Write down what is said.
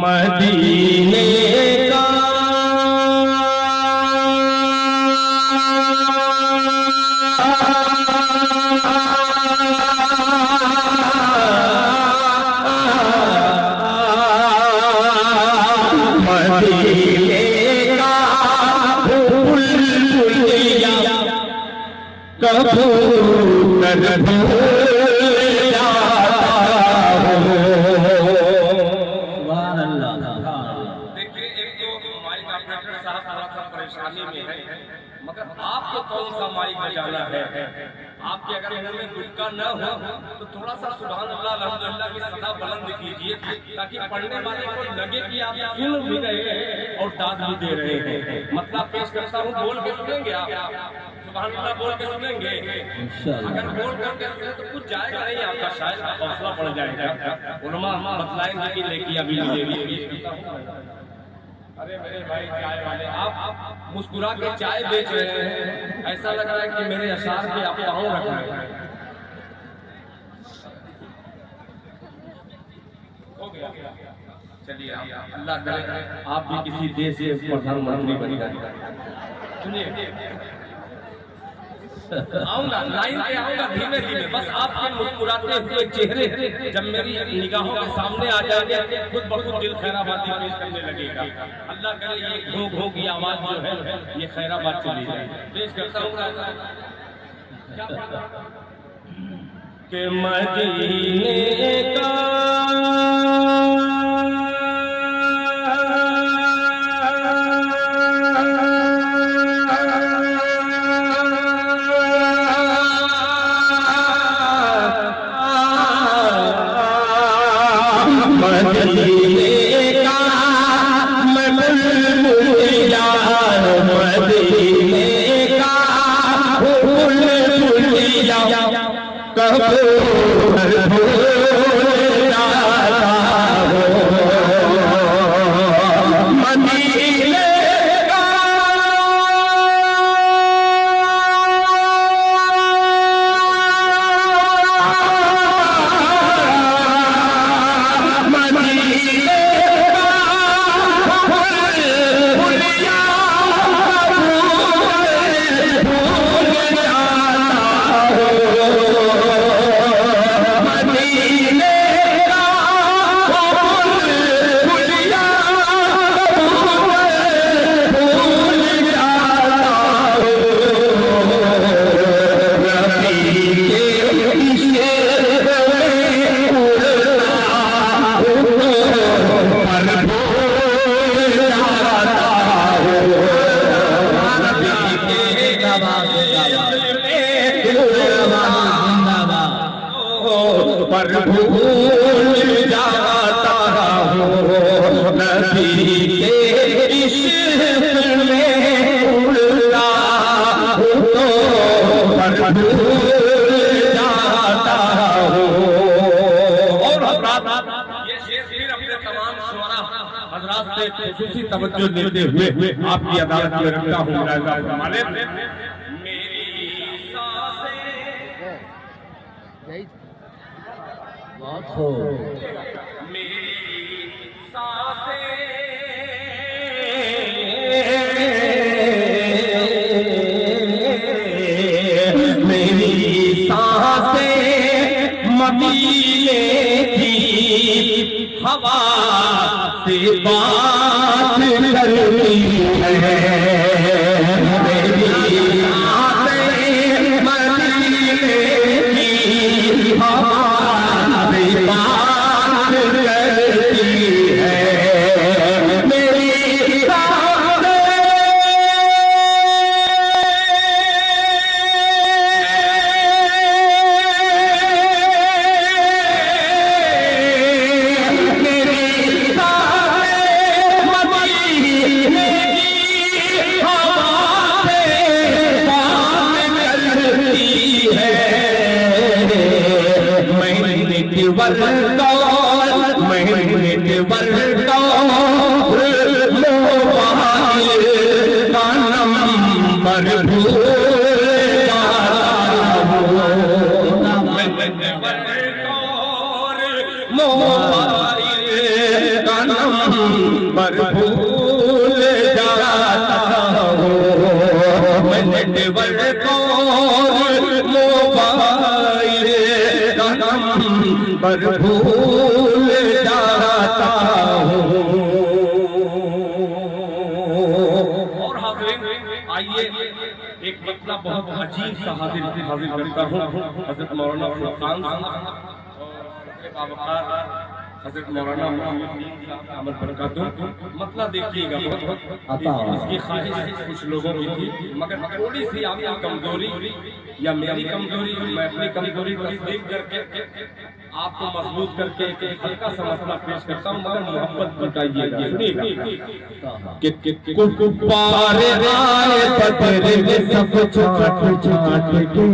मदीने का मदीने का बुलबुलिया कबूतर मगर आपको कौन सा माइक बजाना है? आपके अगर मुंह में गुटका न हो तो थोड़ा सा सुभान अल्लाह अल्हम्दुलिल्लाह की सदा बुलंद कीजिए, ताकि पढ़ने वाले को लगे कि आप सुन भी रहे हैं और दाद भी दे रहे हैं। मतलब पेश करता हूँ, बोल के सुनेंगे आप? सुभान अल्लाह बोल के सुनेंगे? अगर बोल करके सुने तो कुछ जाएगा नहीं आपका, शायद हौसला बढ़ जाएगा। उलमा बतलाएंगे कि लेकिन अभी मिलेगी। अरे मेरे भाई चाय वाले, आप मुस्कुरा के चाय बेच रहे हैं, ऐसा लग रहा है कि मेरे अशार के आप पाँव रख रहे हैं। हो गया, चलिए अल्लाह करे आप भी किसी देश के प्रधानमंत्री बन जाए। सुनिए, आऊंगा लाइन पे आऊंगा धीमे धीमे, बस आपके मुस्कुराते हुए चेहरे जब मेरी निगाहों के सामने आ जाएंगे खुद ब खुद दिल खैराबादी पेश करने लगेगा। अल्लाह करे ये घो घो की आवाज जो है ये खैराबाद चली जाए। पेश करता हूँ कि मदीने का मदीने का मैं बुलबुलिया, मदीने का बुलबुलिया कबूतर जाता हो। मदीने का पर भूल जाता हूँ नबी के इश्क में उड़ता हूँ, पर भूल जाता हूँ। और ये शेर फिर अपने तमाम शुअरा हज़रात से खुसूसी तवज्जो देते हुए आपकी अदालत में रखता हूँ। मेरी सांसें मदीने की हवा से बात करती है। मेरी सांसें मदीने की हवा से बात करती है। मेरी सनम पर भूल जाता हूँ मैं नेटवर्क और मोबाइल सनम पर भूल जाता हूँ। और हाज़िरीन आइए एक मतलब बहुत अजीब सा हाजिर करता हूँ हजरत मौलाना फुरकान हजरत मौलाना अमर बरकातुहू। मतलब देखिएगा इसकी ख्वाहिश कुछ लोगों की थी मगर थोड़ी सी आपकी कमजोरी या मेरी कमजोरी मैं अपनी कमजोरी तस्दीक करके आपको मजबूत करके एक हल्का सा मसला पेश करता हूँ मगर मोहब्बत बताइएगा सुनिएगा। कुप्पारे आए बदर में सब छाट छाट के